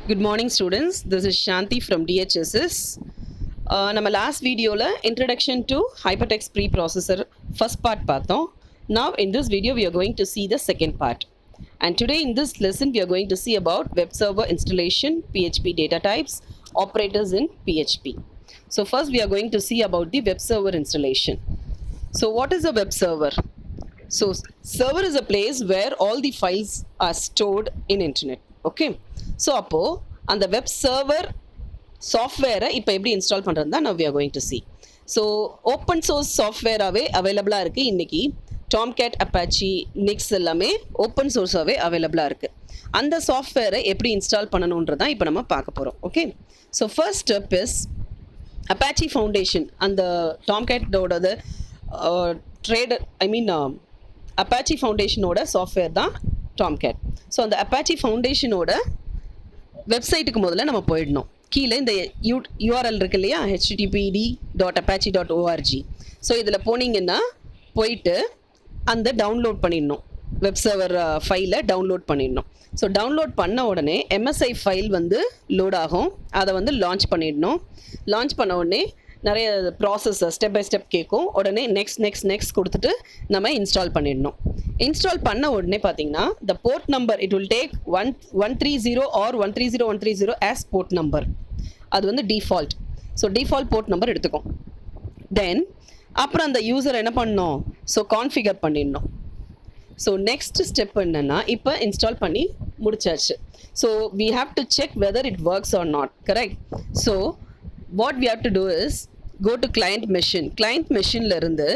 Good morning students, this is Shanti from DHSS. நம்ம last videoல introduction to hypertext preprocessor first part பார்த்தோம். Now in this video we are going to see the second part. And today in this lesson we are going to see about web server installation, PHP data types, operators in PHP. So first we are going to see about the web server installation. So what is a web server? So server is a place where all the files are stored in internet. Okay. So அப்போது அந்த web server சாஃப்ட்வேரை இப்போ எப்படி install பண்ணுறது தான் we are going to see. So open source சாஃப்ட்வேராகவே அவைலபிளாக இருக்குது. இன்றைக்கி டாம்கேட், அப்பாச்சி, நிக்ஸ் எல்லாமே ஓப்பன் சோர்ஸாகவே அவைலபிளாக இருக்குது. அந்த சாஃப்ட்வேரை எப்படி இன்ஸ்டால் பண்ணணுன்றது தான் இப்போ நம்ம பார்க்க போகிறோம். Okay, so first step is Apache foundation. அந்த டாம்கேட்டோடது அப்பாச்சி ஃபவுண்டேஷனோட சாஃப்ட்வேர் தான் டாம்கேட். ஸோ அந்த அப்பாச்சி ஃபவுண்டேஷனோட வெப்சைட்டுக்கு முதல்ல நம்ம போயிடணும். கீழே இந்த யூஆர்எல் இருக்கு இல்லையா, httpd.apache.org. ஸோ இதில் போனீங்கன்னா போயிட்டு அந்த டவுன்லோட் பண்ணிடணும், வெப் சர்வர் ஃபைலை டவுன்லோட் பண்ணிடணும். ஸோ டவுன்லோட் பண்ண உடனே எம்எஸ்ஐ ஃபைல் வந்து லோட் ஆகும். அதை வந்து லான்ச் பண்ணிடணும். லான்ச் பண்ண உடனே நிறைய ப்ராசஸ் ஸ்டெப் பை ஸ்டெப் கேட்கும். உடனே நெக்ஸ்ட் கொடுத்துட்டு நம்ம இன்ஸ்டால் பண்ணிடணும். இன்ஸ்டால் பண்ண உடனே பார்த்தீங்கன்னா the port number it will take 130 or 130 as port number. அது வந்து default. So default port number எடுத்துக்கும். தென் அப்புறம் அந்த யூசர் என்ன பண்ணணும், ஸோ கான்ஃபிகர் பண்ணிடணும். ஸோ நெக்ஸ்ட் ஸ்டெப் என்னென்னா, இப்போ இன்ஸ்டால் பண்ணி முடிச்சாச்சு. So we have to check whether it works or not, correct? So what we have to do is go to client machine. client machineல இருந்து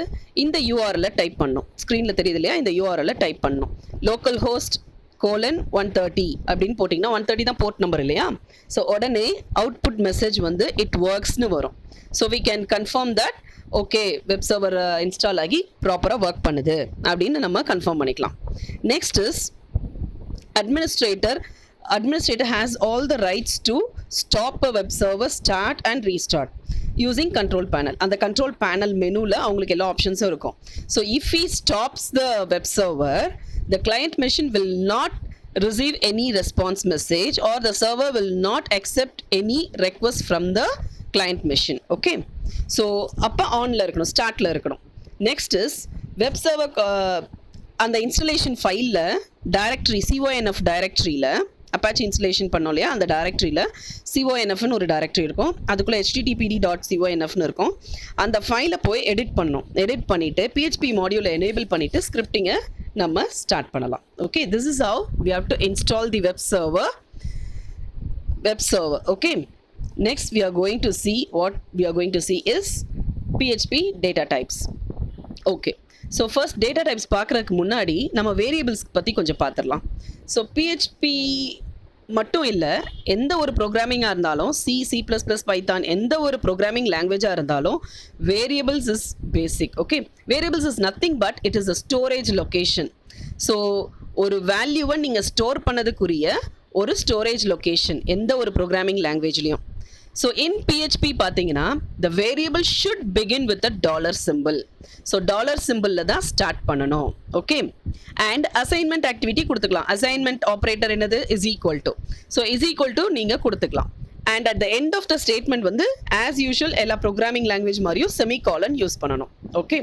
இந்த URL டைப் பண்ணணும். ஸ்க்ரீனில் தெரியுது இல்லையா, இந்த URL டைப் பண்ணணும். localhost colon 130 அப்படின்னு போட்டிங்கன்னா 130 தான் போர்ட் நம்பர் இல்லையா. ஸோ உடனே அவுட்புட் மெசேஜ் வந்து இட் ஒர்க்ஸ்னு வரும். So we can confirm that okay web server install ஆகி ப்ராப்பராக ஒர்க் பண்ணுது அப்படின்னு நம்ம கன்ஃபார்ம் பண்ணிக்கலாம். Next is administrator has all the rights to stop a web server, start and restart using control panel. அந்த control panel மெனுவில் அவங்களுக்கு எல்லா ஆப்ஷன்ஸும் இருக்கும். So if he stops the web server, the client machine will not receive any response message or the server will not accept any request from the client machine. Okay, so அப்போ ஆனில் இருக்கணும், ஸ்டார்ட்டில் இருக்கணும். Next is web server அந்த installation ஃபைலில் directory CONF டைரக்டரியில் Apache installation பண்ணோம் இல்லையா, அந்த டைரக்டரியில் CONFன்னு ஒரு டைரக்டரி இருக்கும். அதுக்குள்ளே httpd.confன்னு இருக்கும். அந்த ஃபைலை போய் எடிட் பண்ணணும். எடிட் பண்ணிவிட்டு PHP மாடியூலை எனேபிள் பண்ணிவிட்டு ஸ்கிரிப்டிங்கை நம்ம ஸ்டார்ட் பண்ணலாம். Okay, this is how we have to install the web server. Okay, next we are going to see is PHP data types. Okay, so first data types பார்க்குறதுக்கு முன்னாடி நம்ம variables பற்றி கொஞ்சம் பார்த்துடலாம். So PHP மட்டும் இல்லை, எந்த ஒரு ப்ரோக்ராமிங்காக இருந்தாலும் C++, பைத்தான் எந்த ஒரு ப்ரோக்ராமிங் லாங்குவேஜாக இருந்தாலும் variables is basic. Okay, variables is nothing but it is a storage location. So ஒரு வேல்யூவை நீங்கள் ஸ்டோர் பண்ணதுக்குரிய ஒரு ஸ்டோரேஜ் லொக்கேஷன் எந்த ஒரு ப்ரோக்ராமிங் லாங்குவேஜ்லேயும். ஸோ இன் PHP பார்த்தீங்கன்னா the variable should begin with a dollar symbol. So dollar சிம்பிளில் தான் start பண்ணணும். ஓகே, அண்ட் அசைன்மெண்ட் ஆக்டிவிட்டி கொடுத்துக்கலாம். அசைன்மெண்ட் ஆப்ரேட்டர் என்னது is equal to. So is equal to நீங்கள் கொடுத்துக்கலாம். And at the end of the statement வந்து as usual எல்லா programming language மாதிரியும் செமிகாலன் யூஸ் பண்ணணும். ஓகே,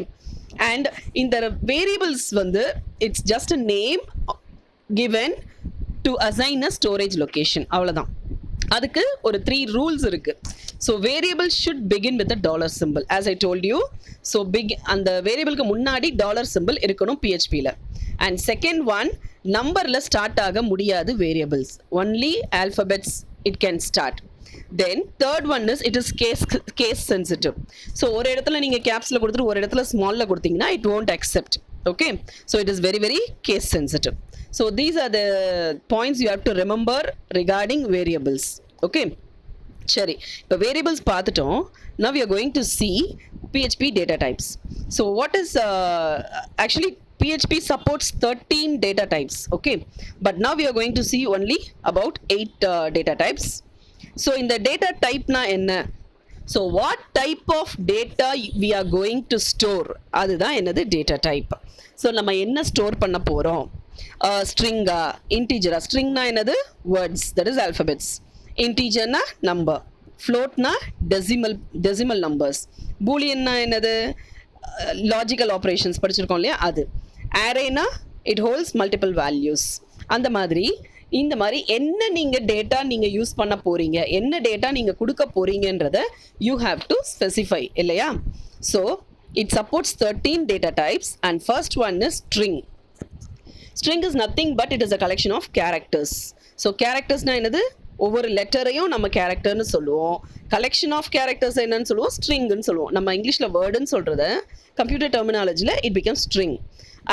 அண்ட் இந்த வேரியபிள்ஸ் வந்து it's just a name given to assign a storage location. அவ்வளோதான். அதுக்கு ஒரு 3 ரூல்ஸ் இருக்குது. So variable should begin with a dollar symbol as I told you. So அந்த வேரியபிளுக்கு முன்னாடி டாலர் சிம்பிள் இருக்கணும் PHPயில். அண்ட் செகண்ட் ஒன், நம்பரில் ஸ்டார்ட் ஆக முடியாது variables, only alphabets it can start. Then third one is it is case sensitive. So ஒரு இடத்துல நீங்கள் கேப்ஸில் கொடுத்துட்டு ஒரு இடத்துல ஸ்மாலில் கொடுத்தீங்கன்னா it won't accept. Okay, so it is very case sensitive. So these are the points you have to remember regarding variables. Okay, சரி, இப்போ வேரியபிள்ஸ் பார்த்துட்டோம். Now we are going to see PHP data types. So what is actually PHP supports 13 data types. Okay, but now we are going to see only about 8 data types. So in the data type na enna, so what type of data we are going to store, அதுதான் என்னது data type. So நம்ம என்ன store பண்ண போகிறோம், ஸ்ட்ரிங்கா இன்டீஜரா. ஸ்ட்ரிங்னா என்னது words, that is alphabets. இன்டீஜர்னா நம்பர், ஃப்ளோட்னா டெசிமல் நம்பர்ஸ், பூலியன்னா என்னது லாஜிக்கல் ஆப்ரேஷன்ஸ் படிச்சிருக்கோம் இல்லையா அது. அரேனா இட் ஹோல்ட்ஸ் மல்டிபிள் வேல்யூஸ். அந்த மாதிரி இந்த மாதிரி என்ன நீங்கள் டேட்டா நீங்கள் யூஸ் பண்ண போகிறீங்க, என்ன டேட்டா நீங்கள் கொடுக்க போகிறீங்கன்றத யூ ஹாவ் டு ஸ்பெசிஃபை இல்லையா. So it supports 13 data types and first one is string. String is nothing but it is a collection of characters. So கேரக்டர்ஸ்னால் என்னது, ஒவ்வொரு லெட்டரையும் நம்ம கேரக்டர்னு சொல்லுவோம். கலெக்ஷன் ஆஃப் கேரக்டர்ஸ் என்னன்னு சொல்லுவோம், ஸ்ட்ரிங்னு சொல்லுவோம். நம்ம இங்கிலீஷில் வேர்டுன்னு சொல்கிறத கம்ப்யூட்டர் டெர்மினாலஜியில் it become string.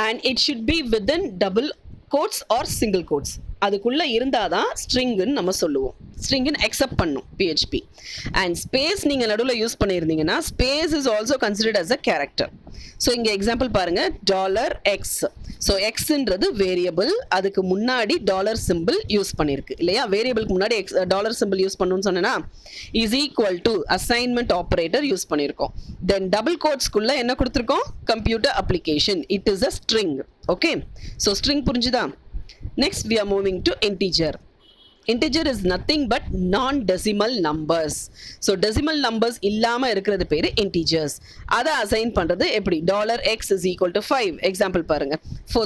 And it should be within double quotes or single quotes. அதுக்குள்ளே இருந்தால் தான் ஸ்ட்ரிங்குன்னு நம்ம சொல்லுவோம். ஸ்ட்ரிங்குன்னு அக்செப்ட் பண்ணும் பிஹெச்பி. அண்ட் ஸ்பேஸ் நீங்கள் நடுவில் யூஸ் பண்ணியிருந்தீங்கன்னா space is also considered as a character. So இங்கே எக்ஸாம்பிள் பாருங்கள், $X. ஸோ எக்ஸ்ன்றது வேரியபிள், அதுக்கு முன்னாடி டாலர் சிம்பிள் யூஸ் பண்ணியிருக்கு இல்லையா. வேரியபிளுக்கு முன்னாடி டாலர் சிம்பிள் யூஸ் பண்ணணும்னு சொன்னேன்னா is equal to assignment operator use பண்ணியிருக்கோம். தென் டபுள் கோட்ஸ்குள்ளே என்ன கொடுத்துருக்கோம், computer application. It is a string. Okay, so string புரிஞ்சுதா. Next we are moving to integer. Integer is nothing but non-decimal numbers. So decimal numbers இல்லாம இருக்கிறது பேரு integers. அதை assign பண்றது எப்படி, $X is equal to 5. Example பாருங்க.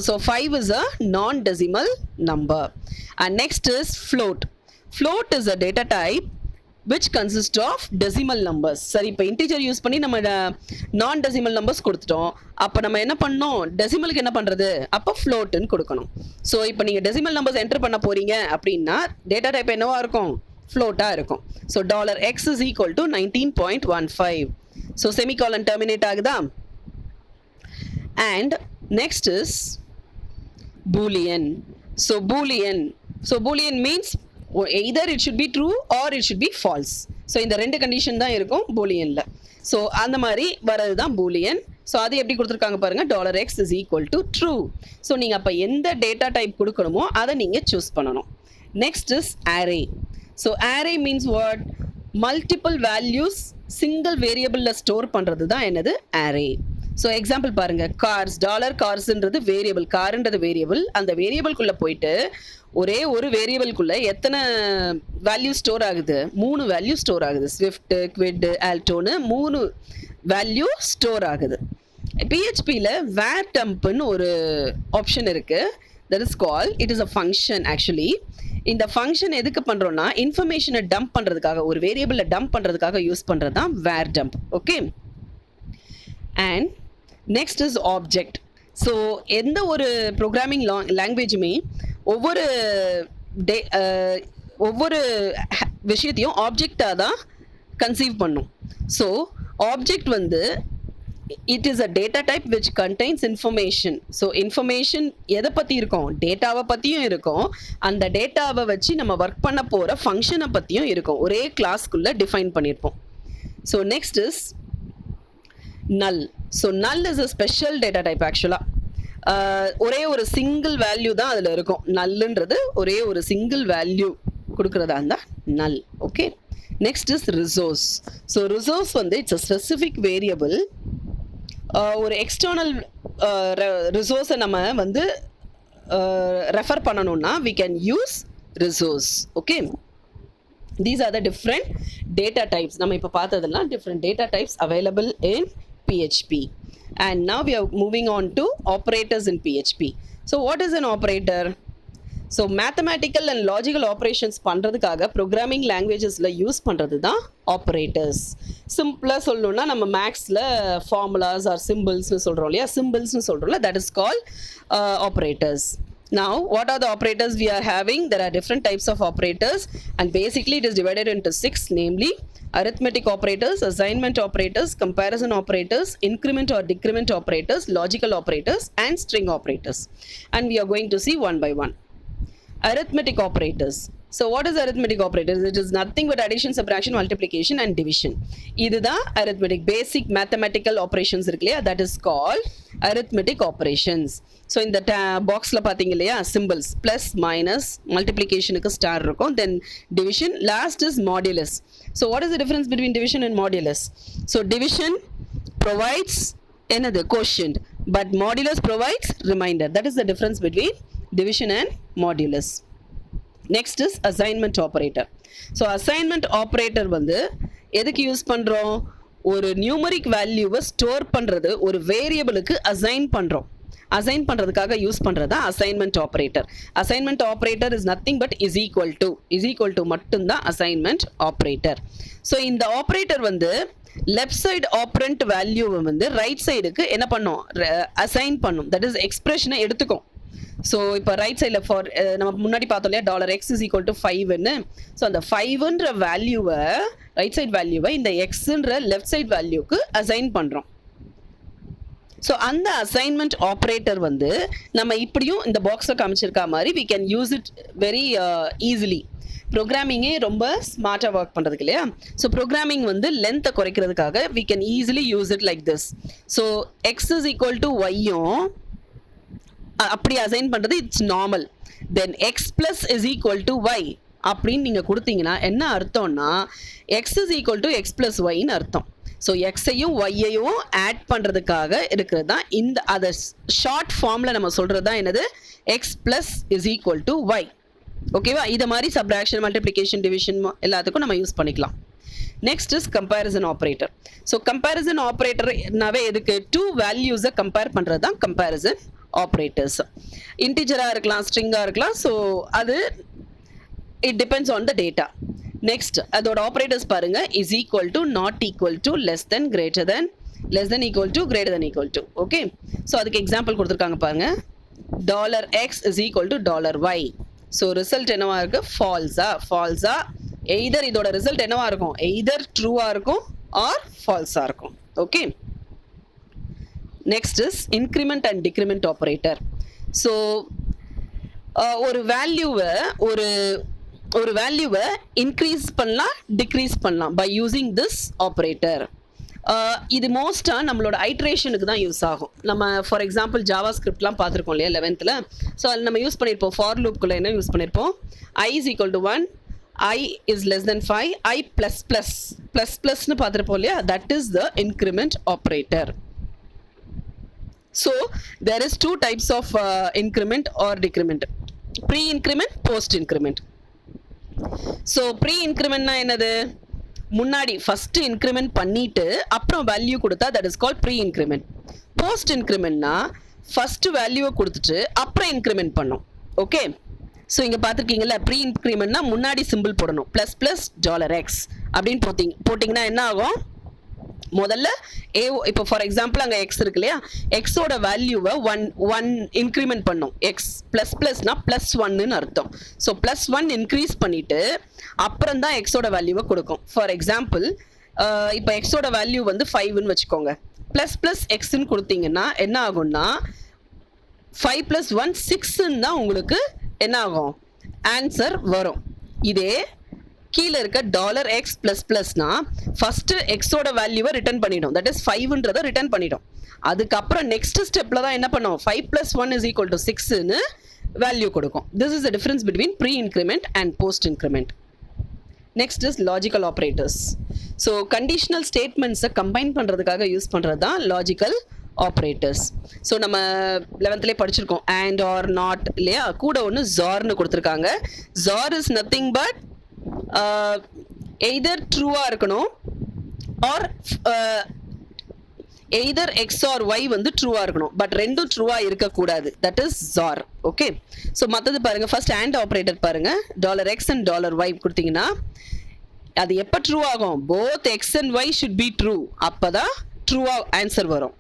So 5 is a non-decimal number. And next is float. Float is a data type which consists of decimal numbers. சரி, இப்போ integer use பண்ணி நம்ம நான் டெசிமல் நம்பர்ஸ் கொடுத்துட்டோம். அப்போ நம்ம என்ன பண்ணோம், டெசிமலுக்கு என்ன பண்ணுறது, அப்போ ஃப்ளோட்டுன்னு கொடுக்கணும். ஸோ இப்போ நீங்கள் டெசிமல் நம்பர்ஸ் என்டர் பண்ண போகிறீங்க அப்படின்னா டேட்டா டைப் என்னவா இருக்கும், ஃப்ளோட்டாக இருக்கும். So $X is equal to 19.15. So semicolon terminate ஆகுதா. And next is boolean. So boolean means either it should be true or it should be false. So இந்த ரெண்டு கண்டிஷன் தான் இருக்கும் பூலியனில். ஸோ அந்த மாதிரி வரது தான் பூலியன். ஸோ அது எப்படி கொடுத்துருக்காங்க பாருங்கள், $X is equal to true. So நீங்கள் அப்போ எந்த டேட்டா டைப் கொடுக்கணுமோ அதை நீங்கள் சூஸ் பண்ணணும். Next is array. So array means what, multiple values single வேரியபிளில் ஸ்டோர் பண்ணுறது தான் என்னது array. ஸோ எக்ஸாம்பிள் பாருங்கள், கார்ஸ்ன்றது வேரியபிள், காருன்றது வேரியபிள். அந்த வேரியபிள்குள்ளே போயிட்டு ஒரே ஒரு வேரியபிள்குள்ளே எத்தனை வேல்யூ ஸ்டோர் ஆகுது, 3 வேல்யூ ஸ்டோர் ஆகுது. ஸ்விஃப்ட், குவிட், ஆல்டோன்னு 3 வேல்யூ ஸ்டோர் ஆகுது. பிஹெச்பியில் வேர் டம்ப்னு ஒரு ஆப்ஷன் இருக்குது. That is call, it is a function. Actually இந்த ஃபங்க்ஷன் எதுக்கு பண்ணுறோன்னா இன்ஃபர்மேஷனை டம்ப் பண்ணுறதுக்காக, ஒரு வேரியபிளை டம்ப் பண்ணுறதுக்காக யூஸ் பண்ணுறது தான் var dump. Okay. And next is object. So எந்த ஒரு ப்ரோக்ராமிங் லாங்குவேஜுமே ஒவ்வொரு விஷயத்தையும் ஆப்ஜெக்டாக தான் கன்சீவ் பண்ணும். ஸோ ஆப்ஜெக்ட் வந்து it is a data type which contains information. So information எதை பற்றி இருக்கும், டேட்டாவை பற்றியும் இருக்கும், அந்த டேட்டாவை வச்சு நம்ம ஒர்க் பண்ண போகிற ஃபங்க்ஷனை பற்றியும் இருக்கும். ஒரே கிளாஸ்க்குள்ளே டிஃபைன் பண்ணியிருப்போம். So next is null. So null is a special data type actually. ஒரே ஒரு சிங்கிள் வேல்யூ தான் அதில் இருக்கும். நல்லுன்றது ஒரே ஒரு சிங்கிள் வேல்யூ கொடுக்குறதா இருந்தால் நல். Okay. Next is resource. So resource வந்து இட்ஸ் அ ஸ்பெசிஃபிக் வேரியபிள். ஒரு எக்ஸ்டர்னல் ரிசோர்ஸை நம்ம வந்து ரெஃபர் பண்ணணும்னா we can use resource. Okay. These are the different data types. நம்ம இப்போ பார்த்ததெல்லாம் different data types available in PHP. And now we are moving on to operators in PHP. So what is an operator? So mathematical and logical operations பண்ணுறதுக்காக programming லாங்குவேஜஸில் use பண்ணுறது தான் operators. சிம்பிளாக சொல்லணுன்னா நம்ம மேக்ஸில் ஃபார்முலாஸ் ஆர் சிம்பிள்ஸ்னு சொல்கிறோம் இல்லையா, சிம்பிள்ஸ்னு சொல்கிறோம்ல, that is call operators. Now, what are the operators we are having? There are different types of operators and basically it is divided into 6, namely arithmetic operators, assignment operators, comparison operators, increment or decrement operators, logical operators and string operators. And we are going to see one by one. Arithmetic operators. So what is arithmetic operators? It is nothing but addition, subtraction, multiplication and division. இதுதான் arithmetic, basic mathematical operations இருக்கு இல்லையா, that is called arithmetic operations. So இந்த பாக்ஸில் பார்த்தீங்க இல்லையா, symbols plus minus, multiplicationக்கு star இருக்கும், then division, last is modulus. So what is the difference between division and modulus? So division provides another quotient, but modulus provides remainder. That is the difference between division and modulus. Next is assignment operator. So assignment operator வந்து எதுக்கு use பண்ணுறோம்? ஒரு numeric வேல்யூவை store பண்ணுறது, ஒரு வேரியபிளுக்கு assign பண்ணுறோம். Assign பண்ணுறதுக்காக use பண்ணுறது தான் assignment operator. Assignment operator is nothing but is equal to மட்டும்தான் அசைன்மெண்ட் ஆப்ரேட்டர். ஸோ இந்த ஆப்ரேட்டர் வந்து லெஃப்ட் சைடு ஆப்ரண்ட் வேல்யூவை வந்து ரைட் சைடுக்கு என்ன பண்ணும்? அசைன் பண்ணும். தட் இஸ் எக்ஸ்பிரஷனை எடுத்துக்கும். ஸோ இப்போ ரைட் சைடில் ஃபார் நம்ம முன்னாடி பார்த்தோம் இல்லையா $x இஸ் ஈக்குவல் டு 5ன்னு. ஸோ அந்த 5ன்ற வேல்யூவை ரைட் சைட் வேல்யூவை இந்த எக்ஸுன்ற லெஃப்ட் சைட் வேல்யூக்கு அசைன் பண்ணுறோம். ஸோ அந்த அசைன்மெண்ட் ஆப்ரேட்டர் வந்து நம்ம இப்படியும் இந்த பாக்ஸில் காமிச்சிருக்கா மாதிரி we can use it very easily. ப்ரோக்ராமிங்கே ரொம்ப ஸ்மார்ட்டாக ஒர்க் பண்ணுறதுக்கு இல்லையா? ஸோ ப்ரோக்ராமிங் வந்து லென்த்தை குறைக்கிறதுக்காக we can easily use it like this. So x is equal to yயும் அப்படி அசைன் பண்ணுறது it's normal. Then x plus is equal to y அப்படின்னு நீங்கள் கொடுத்தீங்கன்னா என்ன அர்த்தம்னா x is equal to x plus ஒய்ன்னு அர்த்தம். ஸோ எக்ஸையும் ஒய்யையும் ஆட் பண்ணுறதுக்காக இருக்கிறது தான் இந்த அதை ஷார்ட் ஃபார்மில் நம்ம சொல்கிறது தான் என்னது? X plus is equal to Y. ஓகேவா? இதை மாதிரி சப்ராக்ஷன், மல்டிப்ளிகேஷன், டிவிஷன் எல்லாத்துக்கும் நம்ம யூஸ் பண்ணிக்கலாம். Next is comparison operator. So comparison ஆப்ரேட்டர்னாவே எதுக்கு? டூ வேல்யூஸை கம்பேர் பண்ணுறது தான் கம்பேரிசன் ஆப்ரேட்டர்ஸ். இன்டிஜராக இருக்கலாம், ஸ்ட்ரிங்காக இருக்கலாம். ஸோ அது it depends on the data. Next அதோட ஆப்ரேட்டர்ஸ் பாருங்க. Is equal to, not equal to, less than, greater than, less then equal to, greater then equal to. Okay, so அதுக்கு example கொடுத்துருக்காங்க பாருங்க. $x is equal to $y. So result என்னவா இருக்கு? ஃபால்ஸா. Either இதோட result என்னவா இருக்கும்? Either ட்ரூவாக இருக்கும் R ஃபால்ஸாக இருக்கும். Okay, next is increment and decrement operator. So ஒரு வேல்யூவை இன்க்ரீஸ் பண்ணலாம், டிக்ரீஸ் பண்ணலாம் பை யூஸிங் திஸ் ஆப்ரேட்டர். இது மோஸ்ட்டாக நம்மளோட ஐட்ரேஷனுக்கு தான் யூஸ் ஆகும். நம்ம ஃபார் எக்ஸாம்பிள் ஜாவா ஸ்கிரிப்ட்லாம் பார்த்துருக்கோம் இல்லையா 11th. ஸோ அதில் நம்ம யூஸ் பண்ணியிருப்போம், ஃபார் லூப்குள்ளே என்ன யூஸ் பண்ணியிருப்போம்? i is equal to 1, i is less than 5, i plus ப்ளஸ்னு பார்த்துருப்போம் இல்லையா? That is the increment operator. So there is two types of increment or decrement. Pre-increment, post-increment. So pre-increment na என்னது? முன்னாடி first increment பண்ணிட்டு அப்புறம் value கொடுத்தா that is called pre-increment. Post-increment na first value கொடுத்துட்டு அப்புறம் increment பண்ணும். Okay, so இங்கே பார்த்துருக்கீங்களா? pre-increment na முன்னாடி சிம்பிள் போடணும், ++ $x அப்படின்னு போட்டிங்கன்னா என்ன ஆகும்? முதல்ல இப்போ ஃபார் எக்ஸாம்பிள் அங்கே எக்ஸ் இருக்கு இல்லையா? எக்ஸோட வேல்யூவை ஒன் இன்க்ரிமெண்ட் பண்ணும். எக்ஸ் ++னா +1ன்னு அர்த்தம். ஸோ +1 இன்க்ரீஸ் பண்ணிட்டு அப்புறம் தான் எக்ஸோட வேல்யூவை கொடுக்கும். ஃபார் எக்ஸாம்பிள் இப்போ எக்ஸோட வேல்யூ வந்து 5ன்னு வச்சுக்கோங்க. ++ எக்ஸ்ன்னு கொடுத்தீங்கன்னா என்ன ஆகும்னா 5 + 1 6ன்னு தான் உங்களுக்கு என்ன ஆகும்? ஆன்சர் வரும். இதே கீழே இருக்க $x++ ஃபர்ஸ்ட் எக்ஸோட வேல்யூவை ரிட்டர்ன் பண்ணிடும். தட் இஸ் 5ன்றதை ரிட்டர்ன் பண்ணிடும். அதுக்கப்புறம் நெக்ஸ்ட் ஸ்டெப்ல தான் என்ன பண்ணும்? 5 + 1 is equal to 6ன்னு வேல்யூ கொடுக்கும். This is the difference between pre increment and post increment. Next is logical operators. So conditional ஸ்டேட்மெண்ட்ஸை கம்பைன் பண்ணுறதுக்காக யூஸ் பண்ணுறது தான் லாஜிக்கல் ஆப்ரேட்டர்ஸ். ஸோ நம்ம 11th படிச்சிருக்கோம் அண்ட் ஆர் நாட் இல்லையா? கூட ஒன்று ஜார்னு கொடுத்துருக்காங்க. Xor is nothing but either ட்ரூவாக இருக்கணும் or either x or y வந்து ட்ரூவாக இருக்கணும். பட் ரெண்டும் ட்ரூவாக இருக்கக்கூடாது. That is xor. Okay, so மற்றது பாருங்க. ஃபர்ஸ்ட் அண்ட் ஆப்ரேட்டர் பாருங்க. $x and $y கொடுத்தீங்கன்னா அது எப்போ ட்ரூ ஆகும்? Both x and y should be true. அப்போ தான் ட்ரூவாக ஆன்சர் வரும்.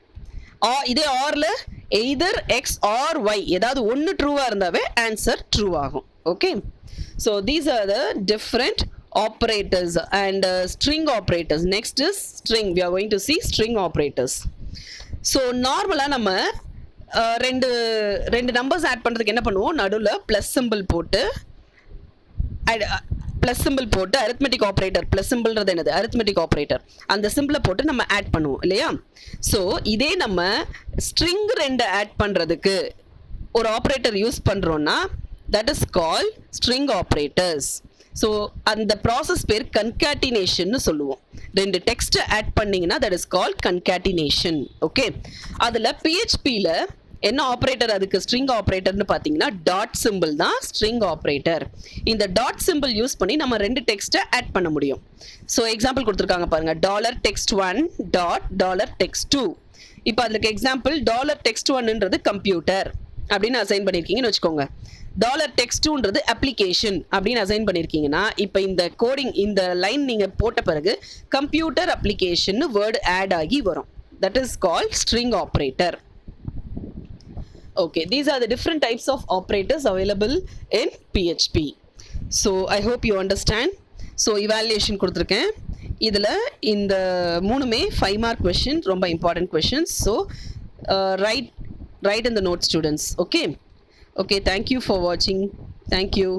இதே ஆர்ல எய்தர் எக்ஸ் ஆர் ஒய் ஏதாவது ஒன்று ட்ரூவாக இருந்தாவே ஆன்சர் ட்ரூ ஆகும். Okay, so these are the different operators and string operators. Next is string. We are going to see string operators. So normally நம்ம ரெண்டு நம்பர்ஸ் ஆட் பண்ணுறதுக்கு என்ன பண்ணுவோம்? நடுவில் ப்ளஸ் சிம்பிள் போட்டு அரித்மெட்டிக் ஆப்ரேட்டர். ப்ளஸ் சிம்பிள்ன்றது என்னது? Arithmetic operator. அந்த சிம்பிளை போட்டு நம்ம ஆட் பண்ணுவோம் இல்லையா? ஸோ இதே நம்ம ஸ்ட்ரிங் 2 ஆட் பண்ணுறதுக்கு ஒரு ஆப்ரேட்டர் யூஸ் பண்ணுறோன்னா that is called string operators. So அந்த ப்ராசஸ் பேர் concatenation சொல்லுவோம். ரெண்டு டெக்ஸ்ட் ஆட் பண்ணீங்கன்னா that is called concatenation. Okay, அதில் PHPல என்ன ஆப்ரேட்டர் அதுக்கு ஸ்ட்ரிங் ஆப்ரேட்டர்னு பார்த்தீங்கன்னா டாட் சிம்பிள் தான் ஸ்ட்ரிங் ஆப்ரேட்டர். இந்த டாட் சிம்பிள் யூஸ் பண்ணி நம்ம 2 டெக்ஸ்ட்டை ஆட் பண்ண முடியும். ஸோ எக்ஸாம்பிள் கொடுத்துருக்காங்க பாருங்க, $text1 $text2. இப்போ அதுக்கு எக்ஸாம்பிள் $text1ன்றது கம்ப்யூட்டர் அப்படின்னு அசைன் பண்ணியிருக்கீங்கன்னு வச்சுக்கோங்க. $text2ன்றது அப்ளிகேஷன் அப்படின்னு அசைன் பண்ணியிருக்கீங்கன்னா இப்போ இந்த கோடிங் இந்த லைன் நீங்கள் போட்ட பிறகு கம்ப்யூட்டர் அப்ளிகேஷன் வேர்டு ஆட் ஆகி வரும். That is called string operator. Okay, these are the different types of operators available in PHP. So I hope you understand. So evaluation கொடுத்துருக்கேன். இதில் இந்த 3மே 5 mark question, ரொம்ப important questions. So write in the notes students. Okay, thank you for watching. Thank you.